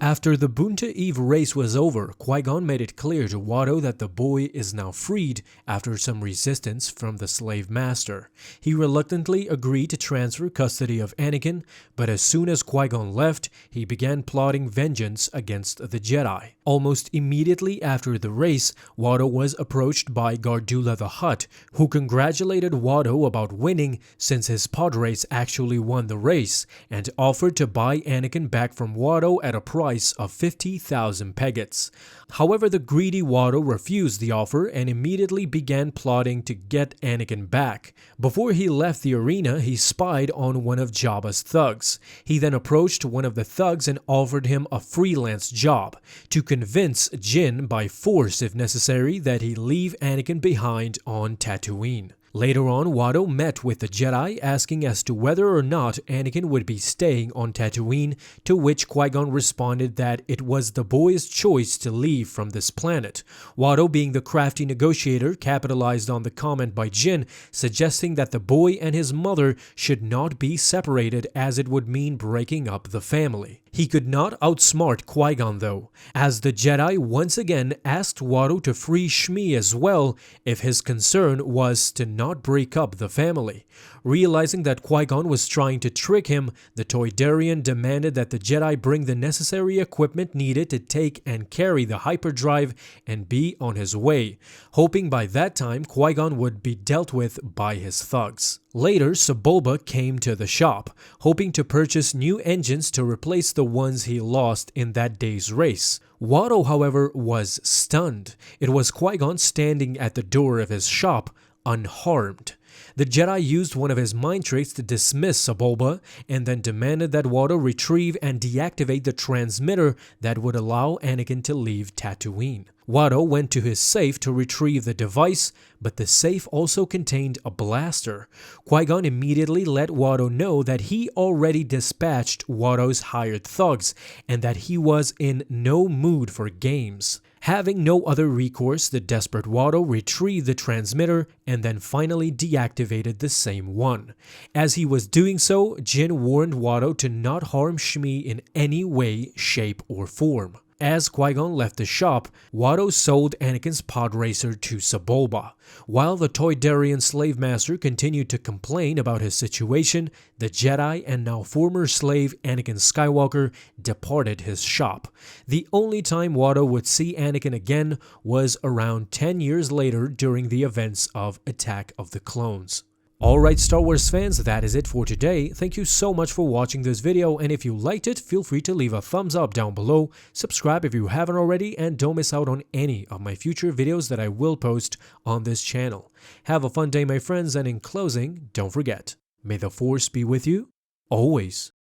After the Bunta Eve race was over, Qui-Gon made it clear to Watto that the boy is now freed after some resistance from the slave master. He reluctantly agreed to transfer custody of Anakin, but as soon as Qui-Gon left, he began plotting vengeance against the Jedi. Almost immediately after the race, Watto was approached by Gardulla the Hutt, who congratulated Watto about winning since his pod race actually won the race, and offered to buy Anakin back from Watto at a price of 50,000 peggats. However, the greedy Watto refused the offer and immediately began plotting to get Anakin back. Before he left the arena, he spied on one of Jabba's thugs. He then approached one of the thugs and offered him a freelance job to convince Jin by force if necessary that he leave Anakin behind on Tatooine. Later on, Watto met with the Jedi asking as to whether or not Anakin would be staying on Tatooine, to which Qui-Gon responded that it was the boy's choice to leave from this planet. Watto, being the crafty negotiator, capitalized on the comment by Jin, suggesting that the boy and his mother should not be separated as it would mean breaking up the family. He could not outsmart Qui-Gon though, as the Jedi once again asked Watto to free Shmi as well if his concern was to not break up the family. Realizing that Qui-Gon was trying to trick him, the Toydarian demanded that the Jedi bring the necessary equipment needed to take and carry the hyperdrive and be on his way, hoping by that time Qui-Gon would be dealt with by his thugs. Later, Sebulba came to the shop, hoping to purchase new engines to replace the ones he lost in that day's race. Watto, however, was stunned. It was Qui-Gon standing at the door of his shop, unharmed. The Jedi used one of his mind tricks to dismiss Sebulba and then demanded that Watto retrieve and deactivate the transmitter that would allow Anakin to leave Tatooine. Watto went to his safe to retrieve the device, but the safe also contained a blaster. Qui-Gon immediately let Watto know that he already dispatched Watto's hired thugs and that he was in no mood for games. Having no other recourse, the desperate Watto retrieved the transmitter and then finally deactivated the same one. As he was doing so, Jin warned Watto to not harm Shmi in any way, shape, or form. As Qui-Gon left the shop, Watto sold Anakin's pod racer to Sebulba. While the Toydarian slave master continued to complain about his situation, the Jedi and now former slave Anakin Skywalker departed his shop. The only time Watto would see Anakin again was around 10 years later during the events of Attack of the Clones. Alright Star Wars fans, that is it for today. Thank you so much for watching this video, and if you liked it, feel free to leave a thumbs up down below, subscribe if you haven't already, and don't miss out on any of my future videos that I will post on this channel. Have a fun day my friends, and in closing, don't forget, may the Force be with you, always.